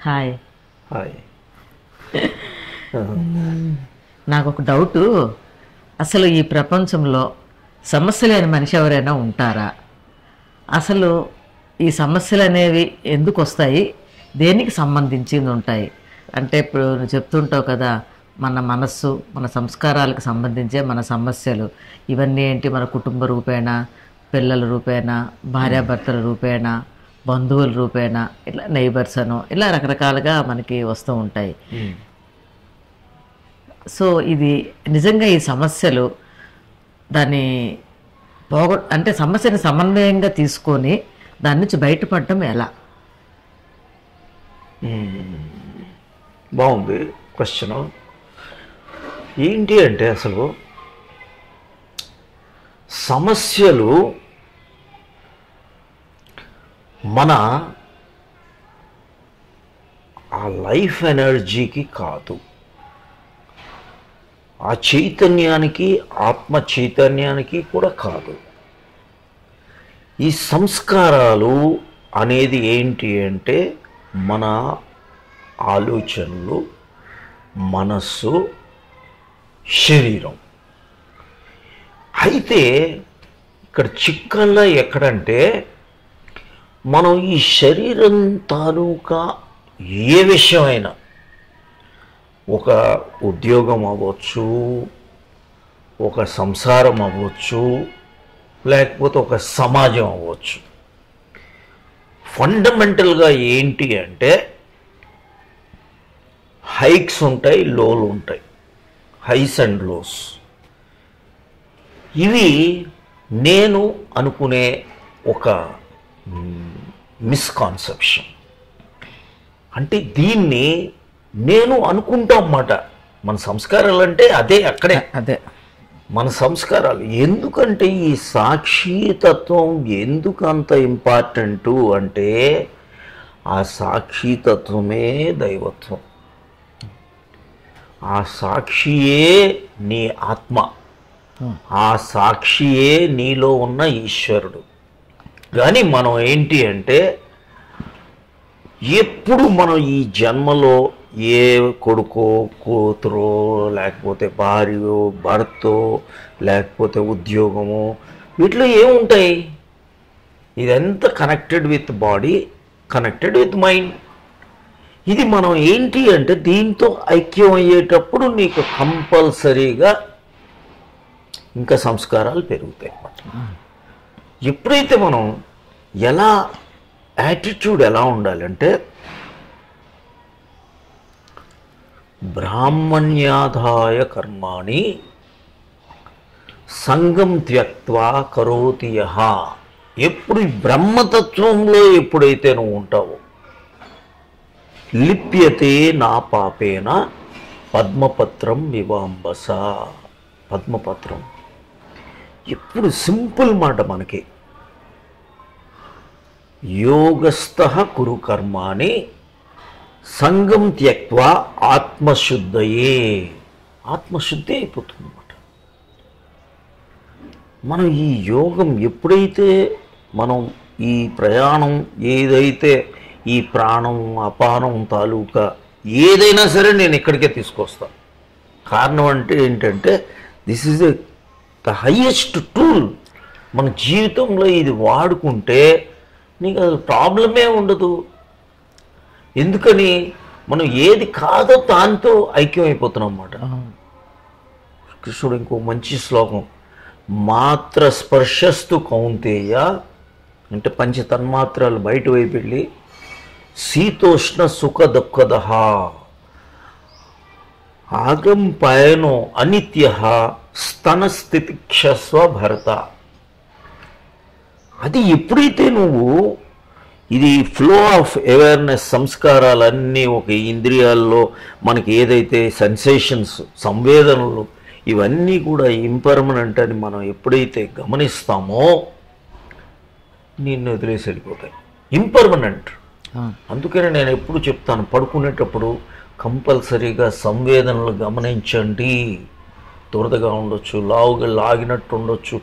Hi. Hi. నాకు ఒక doubt, అసలు ఈ ప్రపంచంలో సమస్య లేని మనిషి ఎవరైనా ఉంటారా? అసలు ఈ సమస్యలు అనేవి ఎందుకు వస్తాయి, దేనికి సంబంధించింది ఉంటాయి? అంటే ఇప్పుడు నువ్వు చెప్తుంటావు కదా, మన మనస్సు మన సంస్కారాలకు సంబంధించే మన సమస్యలు ఇవన్నీ ఏంటి, మన కుటుంబ రూపేణ, పిల్లల రూపేణ, భార్యాభర్తల రూపేణ, బంధువుల రూపేణ, ఇట్లా నైబర్స్ అనో ఇలా రకరకాలుగా మనకి వస్తూ ఉంటాయి. సో ఇది నిజంగా ఈ సమస్యలు దాన్ని అంటే సమస్యని సమన్వయంగా తీసుకొని దాని నుంచి బయటపడటం ఎలా? బాగుంది క్వశ్చన్. ఏంటి అంటే అసలు సమస్యలు మన ఆ లైఫ్ ఎనర్జీకి కాదు, ఆ చైతన్యానికి, ఆత్మ చైతన్యానికి కూడా కాదు. ఈ సంస్కారాలు అనేది ఏంటి అంటే మన ఆలోచనలు, మనస్సు, శరీరం. అయితే ఇక్కడ చిక్కల్లా ఎక్కడంటే మనం ఈ శరీరం తాలూకా ఏ విషయమైనా, ఒక ఉద్యోగం అవ్వచ్చు, ఒక సంసారం అవ్వచ్చు, లేకపోతే ఒక సమాజం అవ్వచ్చు, ఫండమెంటల్గా ఏంటి అంటే హైక్స్ ఉంటాయి, లోలు ఉంటాయి, హైస్ అండ్ లోస్. ఇవి నేను అనుకునే ఒక మిస్కాన్సెప్షన్. అంటే దీన్ని నేను అనుకుంటాం అన్నమాట. మన సంస్కారాలు అంటే అక్కడే మన సంస్కారాలు. ఎందుకంటే ఈ సాక్షితత్వం ఎందుకు అంత ఇంపార్టెంటు అంటే ఆ సాక్షితత్వమే దైవత్వం, ఆ సాక్షియే నీ ఆత్మ, ఆ సాక్షియే నీలో ఉన్న ఈశ్వరుడు. కానీ మనం ఏంటి అంటే ఎప్పుడు మనం ఈ జన్మలో ఏ కొడుకో, కూతురో, లేకపోతే భార్యో, భర్తో, లేకపోతే ఉద్యోగమో, వీటిలో ఏముంటాయి? ఇదంతా connected with body, connected with mind. ఇది మనం ఏంటి అంటే దీంతో ఐక్యం అయ్యేటప్పుడు నీకు కంపల్సరీగా ఇంకా సంస్కారాలు పెరుగుతాయి అన్నమాట. ఎప్పుడైతే మనం ఎలా యాటిట్యూడ్ ఎలా ఉండాలంటే బ్రాహ్మణ్యాదాయ కర్మాణి సంగం త్యక్త్వా కరోతి యః. ఎప్పుడు ఈ బ్రహ్మతత్వంలో ఎప్పుడైతే నువ్వు ఉంటావో లిప్యతే నా పాపేన పద్మపత్రం వివాంబస. పద్మపత్రం ఎప్పుడు సింపుల్ మాట మనకి. యోగస్థః కురు కర్మాణి సంగం త్యక్వా ఆత్మశుద్ధయే. ఆత్మశుద్ధి అయిపోతుంది అన్నమాట. మనం ఈ యోగం ఎప్పుడైతే మనం ఈ ప్రయాణం ఏదైతే ఈ ప్రాణం అపానం తాలూకా ఏదైనా సరే నేను ఇక్కడికే తీసుకొస్తాను. కారణం అంటే ఏంటంటే this is the highest tool. మన జీవితంలో ఇది వాడుకుంటే నీకు అసలు ప్రాబ్లమే ఉండదు. ఎందుకని మనం ఏది కాదో దాంతో ఐక్యం అయిపోతున్నాం అన్నమాట. కృష్ణుడు ఇంకో మంచి శ్లోకం, మాత్ర స్పర్శస్తు కౌంతేయ అంటే పంచ తన్మాత్రాలు బయట వైపు వెళ్ళి శీతోష్ణ సుఖ దుఃఖద ఆగం పయనో అనిత్య స్తనస్థితిక్షస్వ భరత. అది ఎప్పుడైతే నువ్వు ఇది ఫ్లో ఆఫ్ అవేర్నెస్, సంస్కారాలన్నీ ఒక ఇంద్రియాల్లో మనకి ఏదైతే సెన్సేషన్స్, సంవేదనలు ఇవన్నీ కూడా ఇంపర్మనెంట్ అని మనం ఎప్పుడైతే గమనిస్తామో నిన్ను వదిలేసి వెళ్ళిపోతాయి. ఇంపర్మనెంట్. అందుకనే నేను ఎప్పుడు చెప్తాను, పడుకునేటప్పుడు కంపల్సరీగా సంవేదనలు గమనించండి. దురదగా ఉండొచ్చు, లాగినట్టు ఉండొచ్చు,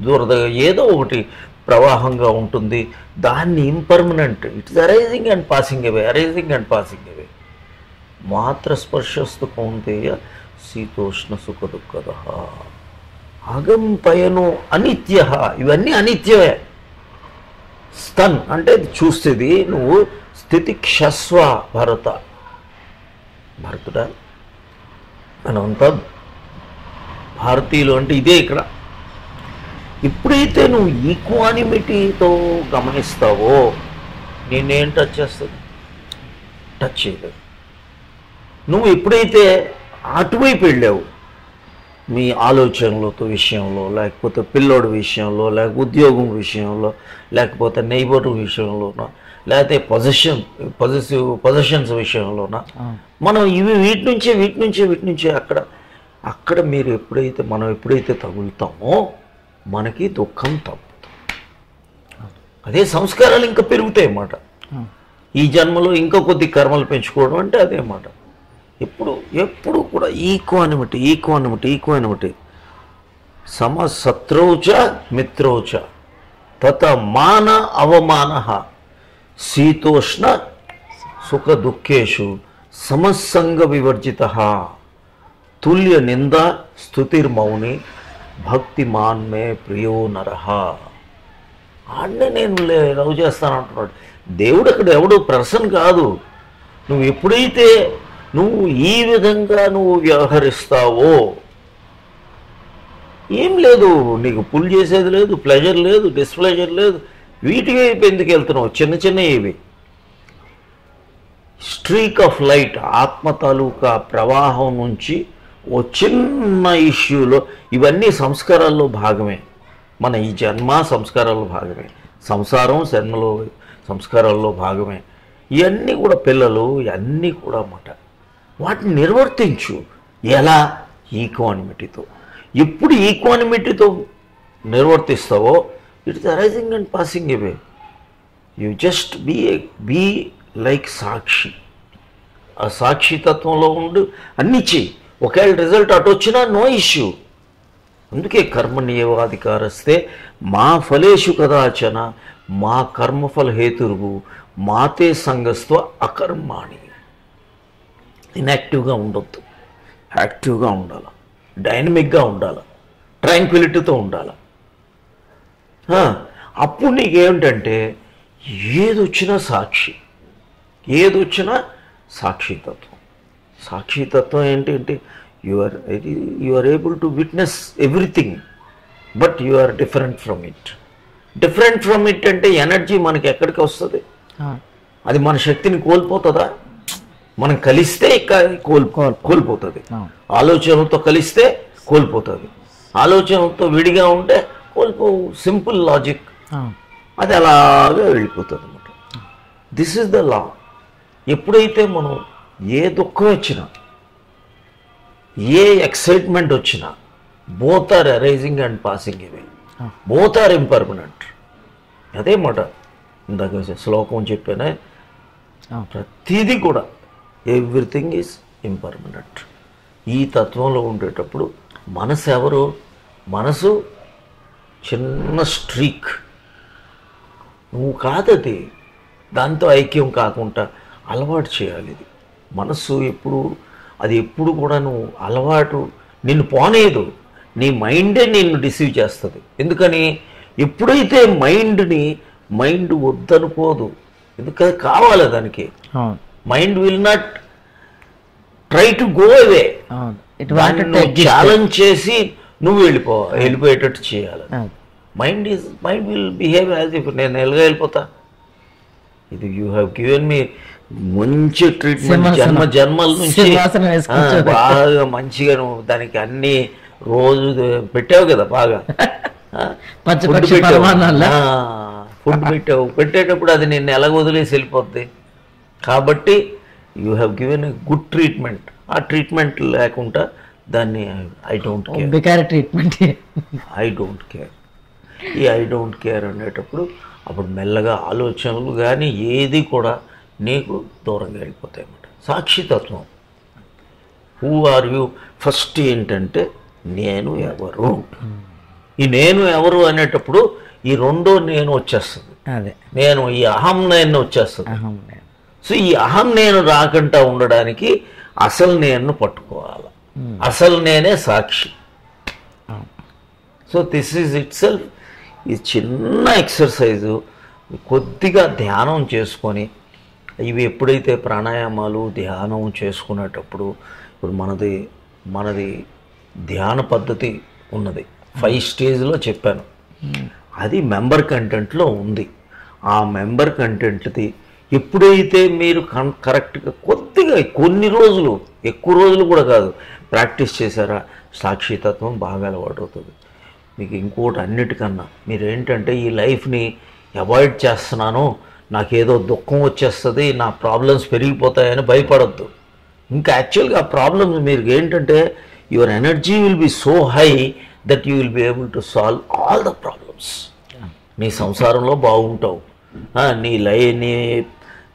దురదగా ఏదో ఒకటి ప్రవాహంగా ఉంటుంది. దాన్ని impermanent, it's arising and passing away, arising and passing అవే. మాత్ర స్పర్శస్తు కౌంతేయ శీతోష్ణ సుఖ దుఃఖద అగం పయను అనిత్య, ఇవన్నీ అనిత్యమే. స్తన్ అంటే చూస్తేది నువ్వు స్థితి క్షస్వ భరతుడా, మనంతా భారతీయులు అంటే ఇదే. ఇక్కడ ఎప్పుడైతే నువ్వు ఈక్వానిమిటీతో గమనిస్తావో నేనేం టచ్ చేస్తుంది, టచ్ చేయలేదు. నువ్వు ఎప్పుడైతే అటువైపు వెళ్ళావు, మీ ఆలోచనలతో విషయంలో, లేకపోతే పిల్లోడి విషయంలో, లేకపోతే ఉద్యోగం విషయంలో, లేకపోతే నైబర్ విషయంలోనో, లేకపోతే పొజిషన్స్ విషయంలోన, మనం వీటి నుంచే అక్కడ మీరు మనం ఎప్పుడైతే తగులుతామో మనకి దుఃఖం తప్పుతుంది. అదే సంస్కారాలు ఇంకా పెరుగుతాయి అన్నమాట. ఈ జన్మలో ఇంకా కొద్ది కర్మలు పెంచుకోవడం అంటే అదే మాట. ఎప్పుడు కూడా ఈక్వానిమిటీ సమశత్రౌచ మిత్రౌచ తత మాన అవమాన శీతోష్ణ సుఖ దుఃఖేషు సమస్సంగ వివర్జిత తుల్య నింద స్తుతిర్మౌని భక్తిమాన్ మే ప్రియో నరహ. ఆడనే నేను లవ్ చేస్తానంటున్నాడు దేవుడు. అక్కడ ఎవడు పర్సన్ కాదు. నువ్వు ఎప్పుడైతే నువ్వు ఈ విధంగా నువ్వు వ్యవహరిస్తావో ఏం లేదు, నీకు పుల్ చేసేది లేదు, ప్లెజర్ లేదు, డిస్ప్లెజర్ లేదు. వీటి వైపు ఎందుకు వెళ్తున్నావు? చిన్న ఇవి స్ట్రీక్ ఆఫ్ లైట్, ఆత్మ తాలూకా ప్రవాహం నుంచి ఓ చిన్న ఇష్యూలో, ఇవన్నీ సంస్కారాల్లో భాగమే. మన ఈ జన్మ సంస్కారాల్లో భాగమే, సంసారం జన్మలో సంస్కారాల్లో భాగమే. ఇవన్నీ కూడా పిల్లలు ఇవన్నీ కూడా అన్నమాట. వాటిని నిర్వర్తించు. ఎలా? ఈక్వానిమిటీతో. ఎప్పుడు ఈక్వానిమిటీతో నిర్వర్తిస్తావో it's arising and passing away. You just be like sakshi. ఆ సాక్షితత్వంలో ఉండు, అన్నీ చెయ్యి. ఒకవేళ రిజల్ట్ అటు వచ్చినా నో ఇష్యూ. అందుకే కర్మణ్యేవాధికారస్తే మా ఫలేషు కదాచన మా కర్మఫల హేతురువు మాతే సంగస్వ అకర్మాణి. ఇన్యాక్టివ్గా ఉండొద్దు, యాక్టివ్గా ఉండాలి, డైనమిక్గా ఉండాలి, ట్రాంక్విలిటీతో ఉండాలి. అప్పుడు నీకేమిటంటే ఏదొచ్చినా సాక్షితత్వం. సాక్షితత్వం ఏంటంటే you are able to witness everything, but you are different from it. అంటే ఎనర్జీ మనకి ఎక్కడికి వస్తుంది? అది మన శక్తిని కోల్పోతుందా? మనం కలిస్తే కోల్పోతుంది. ఆలోచనలతో కలిస్తే కోల్పోతుంది. ఆలోచనలతో విడిగా ఉంటే కోల్పోవు. Simple logic. అది అలాగే వెళ్ళిపోతుంది అన్నమాట. This is the law. ఎప్పుడైతే మనం ఏ దుఃఖం వచ్చినా, ఏ ఎక్సైట్మెంట్ వచ్చినా, both are arising and passing away, both are impermanent. అదే మాట ఇందాక శ్లోకం చెప్పానే, ప్రతిదీ కూడా ఎవ్రీథింగ్ ఈజ్ ఇంపర్మనెంట్. ఈ తత్వంలో ఉండేటప్పుడు మనసు చిన్న స్ట్రీక్. నువ్వు కాదది, దాంతో ఐక్యం కాకుండా అలవాటు చేయాలి. ఇది మనస్సు ఎప్పుడు కూడా నువ్వు అలవాటు నిన్ను పోనేదు. నీ మైండే నిన్ను డిసీవ్ చేస్తుంది. ఎందుకని? ఎప్పుడైతే మైండ్ వద్దనుకోదు, ఎందుకని కావాలి దానికి. Mind will not try to go away. Challenge చేసి నువ్వు వెళ్ళిపోయేటట్టు చేయాలి. Mind will behave as if నేను వెళ్ళిపోతా. ఇది యూ హ్యావ్ గివెన్ మీ మంచి ట్రీట్మెంట్, జన్మల నుంచి బాగా మంచిగా నువ్వు దానికి అన్ని రోజు పెట్టావు కదా, బాగా ఫుడ్ పెట్టేటప్పుడు అది నిన్ను ఎలాగ వదిలేసి వెళ్ళిపోద్ది. కాబట్టి you have given a good treatment. ఆ ట్రీట్మెంట్ లేకుండా దాన్ని ఐ డోంట్ కేర్. ఈ ఐ డోంట్ కేర్ అనేటప్పుడు అప్పుడు మెల్లగా ఆలోచనలు కానీ ఏది కూడా నీకు దూరంగా వెళ్ళిపోతాయి అన్నమాట. సాక్షితత్వం. Who are you? ఫస్ట్ ఏంటంటే నేను ఎవరు. ఈ నేను ఎవరు అనేటప్పుడు ఈ రెండో నేను వచ్చేస్తుంది, అదే నేను ఈ అహం నేను వచ్చేస్తుంది. అహం నేను. సో ఈ అహం నేను రాకుండా ఉండడానికి అసలు నేను పట్టుకోవాలి. అసలు నేనే సాక్షి. So this is itself ఈ చిన్న ఎక్సర్సైజు కొద్దిగా ధ్యానం చేసుకొని, ఇవి ఎప్పుడైతే ప్రాణాయామాలు ధ్యానం చేసుకునేటప్పుడు, ఇప్పుడు మనది ధ్యాన పద్ధతి ఉన్నది 5 స్టేజ్లో చెప్పాను. అది మెంబర్ కంటెంట్లో ఉంది. ఆ మెంబర్ కంటెంట్ది ఎప్పుడైతే మీరు కరెక్ట్గా కొద్దిగా కొన్ని రోజులు, ఎక్కువ రోజులు కూడా కాదు, ప్రాక్టీస్ చేశారా సాక్షితత్వం బాగా అలవాటు అవుతుంది మీకు. ఇంకోటి అన్నిటికన్నా మీరేంటంటే ఈ లైఫ్ని అవాయిడ్ చేస్తున్నాను, నాకేదో దుఃఖం వచ్చేస్తుంది, నా ప్రాబ్లమ్స్ పెరిగిపోతాయని భయపడద్దు. ఇంకా యాక్చువల్గా ఆ ప్రాబ్లమ్స్ మీరు ఏంటంటే your energy will be so high that you will be able to solve all the problems. నీ సంసారంలో బాగుంటావు,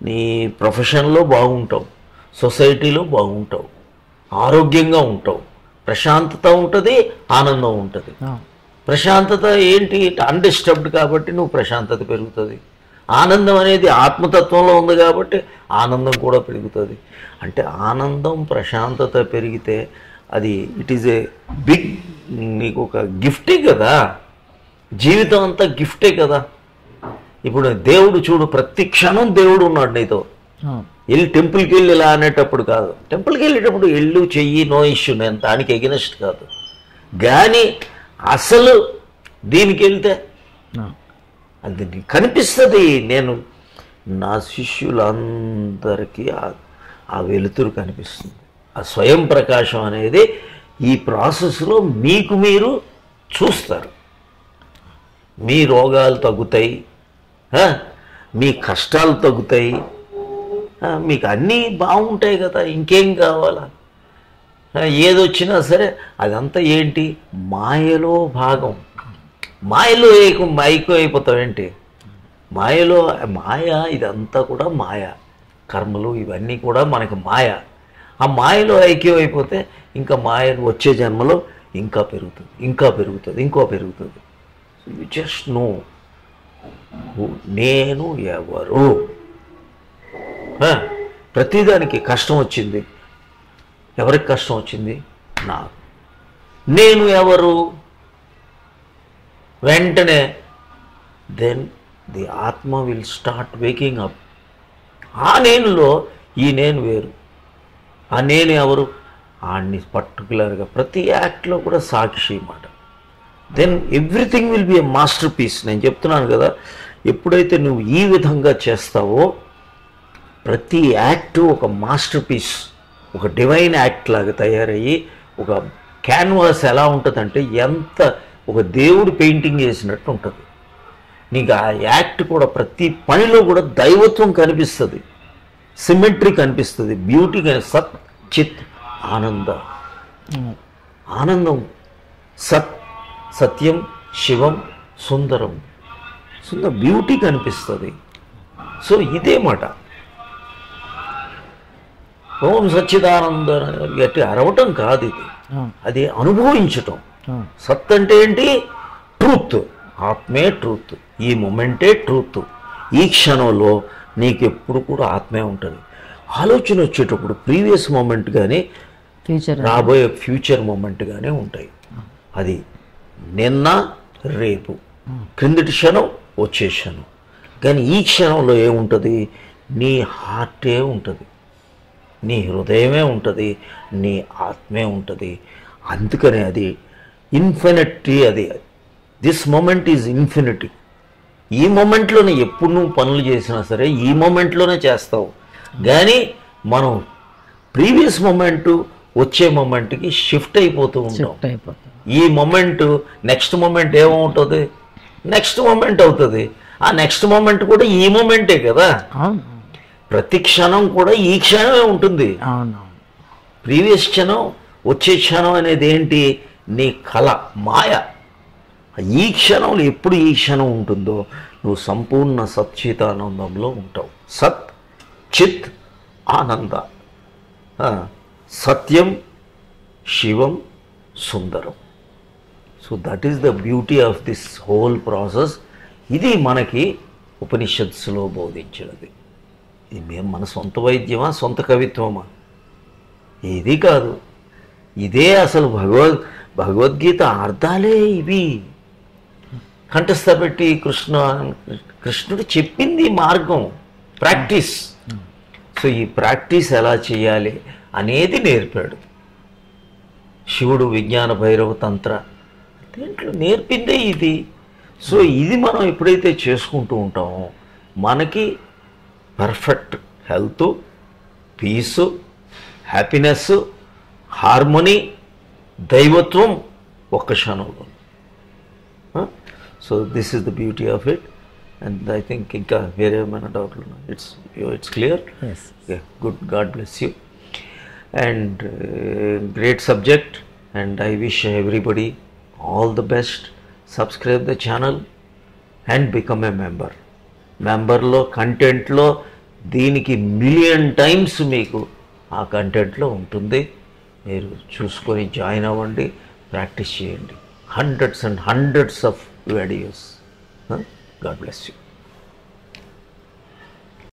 నీ ప్రొఫెషన్లో బాగుంటావు, సొసైటీలో బాగుంటావు, ఆరోగ్యంగా ఉంటావు, ప్రశాంతత ఉంటుంది, ఆనందం ఉంటుంది. ప్రశాంతత ఏంటి? అన్డిస్టర్బ్డ్ కాబట్టి నువ్వు ప్రశాంతత పెరుగుతుంది. ఆనందం అనేది ఆత్మతత్వంలో ఉంది కాబట్టి ఆనందం కూడా పెరుగుతుంది. అంటే ఆనందం ప్రశాంతత పెరిగితే అది ఇట్ ఈజ్ ఏ బిగ్, నీకు ఒక గిఫ్టే కదా. జీవితం అంతా గిఫ్టే కదా. ఇప్పుడు దేవుడు చూడు, ప్రతి క్షణం దేవుడు ఉన్నాడు నీతో. వెళ్ళి టెంపుల్కి వెళ్ళి ఇలా అనేటప్పుడు కాదు, టెంపుల్కి వెళ్ళేటప్పుడు ఎల్లు చెయ్యి, నో ఇష్యూ, నేను దానికి ఎగెనెస్ట్ కాదు. కానీ అసలు దీనికి వెళ్తే అది కనిపిస్తుంది. నేను నా శిష్యులందరికీ ఆ వెలుతురు కనిపిస్తుంది. ఆ స్వయం ప్రకాశం అనేది ఈ ప్రాసెస్లో మీకు మీరు చూస్తారు. మీ రోగాలు తగ్గుతాయి, మీ కష్టాలు తగ్గుతాయి, మీకు అన్నీ బాగుంటాయి కదా. ఇంకేం కావాలా? ఏదొచ్చినా సరే అదంతా ఏంటి? మాయలో భాగం. మాయలో మైకో అయిపోతావేంటి? మాయ ఇదంతా కూడా మాయ. కర్మలు ఇవన్నీ కూడా మనకి మాయ. ఆ మాయలో ఐక్యం అయిపోతే ఇంకా మాయ వచ్చే జన్మలో ఇంకా పెరుగుతుంది, ఇంకా పెరుగుతుంది, ఇంకో పెరుగుతుంది. యు జస్ట్ నో నేను ఎవరు. ప్రతిదానికి కష్టం వచ్చింది, ఎవరికి కష్టం వచ్చింది? నాకు. నేను ఎవరు? వెంటనే దెన్ ది ఆత్మ విల్ స్టార్ట్ వేకింగ్ అప్. ఆ నేనులో ఈ నేను వేరు. ఆ నేను ఎవరు? ఆడిని పర్టికులర్గా ప్రతి యాక్ట్లో కూడా సాక్షి అన్నమాట. Then everything will be a masterpiece. నేను చెప్తున్నాను కదా, ఎప్పుడైతే నువ్వు ఈ విధంగా చేస్తావో ప్రతి యాక్ట్ ఒక మాస్టర్ పీస్, ఒక డివైన్ యాక్ట్ లాగా తయారయ్యి, ఒక క్యాన్వాస్ ఎలా ఉంటుందంటే ఎంత ఒక దేవుడు పెయింటింగ్ చేసినట్టు ఉంటుంది. నీకు ఆ యాక్ట్ కూడా ప్రతి పనిలో కూడా దైవత్వం కనిపిస్తుంది, సిమెట్రీ కనిపిస్తుంది, బ్యూటీ సత్ చిత్ ఆనందం సత్యం శివం సుందరం బ్యూటీ కనిపిస్తుంది. సో ఇదే మాట ఓం సచ్చిదానంద గట్టి అరవటం కాదు, ఇది అది అనుభవించటం. సత్ అంటే ఏంటి? ట్రూత్. ఆత్మే ట్రూత్. ఈ మొమెంటే ట్రూత్. ఈ క్షణంలో నీకు ఎప్పుడు కూడా ఆత్మే ఉంటుంది. ఆలోచన వచ్చేటప్పుడు ప్రీవియస్ మూమెంట్ కానీ రాబోయే ఫ్యూచర్ మూమెంట్ కానీ ఉంటాయి. అది నిన్న రేపు, క్రిందటి క్షణం వచ్చే క్షణం. కానీ ఈ క్షణంలో ఏముంటుంది? నీ హార్టే ఉంటుంది, నీ హృదయమే ఉంటుంది, నీ ఆత్మే ఉంటుంది. అందుకనే అది ఇన్ఫినిటీ. అది దిస్ మూమెంట్ ఈజ్ ఇన్ఫినిటీ. ఈ మూమెంట్లోనే ఎప్పుడు నువ్వు పనులు చేసినా సరే ఈ మూమెంట్లోనే చేస్తావు. కానీ మనం ప్రీవియస్ మూమెంటు వచ్చే మూమెంట్కి షిఫ్ట్ అయిపోతూ ఉంటాం. ఈ మూమెంట్ నెక్స్ట్ మూమెంట్ ఏమవుతుంది? నెక్స్ట్ మూమెంట్ అవుతుంది. ఆ నెక్స్ట్ మూమెంట్ కూడా ఈ మూమెంటే కదా. ప్రతి క్షణం కూడా ఈ క్షణమే ఉంటుంది. ప్రీవియస్ క్షణం వచ్చే క్షణం అనేది ఏంటి? నీ కళ, మాయ. ఈ క్షణంలో ఎప్పుడు ఈ క్షణం ఉంటుందో నువ్వు సంపూర్ణ సచ్చిదానందంలో ఉంటావు. సత్ చిత్ ఆనంద, సత్యం శివం సుందరం. So that is the beauty of this whole process. ఇది మనకి ఉపనిషత్తులో బోధించినది. ఇది మేము మన సొంత వైద్యమా, సొంత కవిత్వమా? ఇది కాదు. ఇదే అసలు భగవద్గీత అర్థాలే ఇవి. కంఠస్థ పెట్టి కృష్ణుడు చెప్పింది మార్గం, ప్రాక్టీస్. సో ఈ ప్రాక్టీస్ ఎలా చేయాలి అనేది నేర్పాడు. శివుడు విజ్ఞాన భైరవ తంత్ర దీంట్లో నేర్పిందే ఇది. సో ఇది మనం ఎప్పుడైతే చేసుకుంటూ ఉంటామో మనకి perfect health, peace, happiness, harmony, దైవత్వం ఒక్క క్షణంలో. So this is the beauty of it. And I think ఇంకా వేరే ఏమైనా డౌట్లు ఉన్నాయి? It's clear. Good, God bless you. And great subject, and I wish everybody all the best. Subscribe the channel and become a member. మెంబర్లో కంటెంట్లో దీనికి 1,000,000 times మీకు ఆ కంటెంట్లో ఉంటుంది. మీరు చూసుకొని జాయిన్ అవ్వండి, ప్రాక్టీస్ చేయండి. Hundreds and hundreds of videos. God bless you.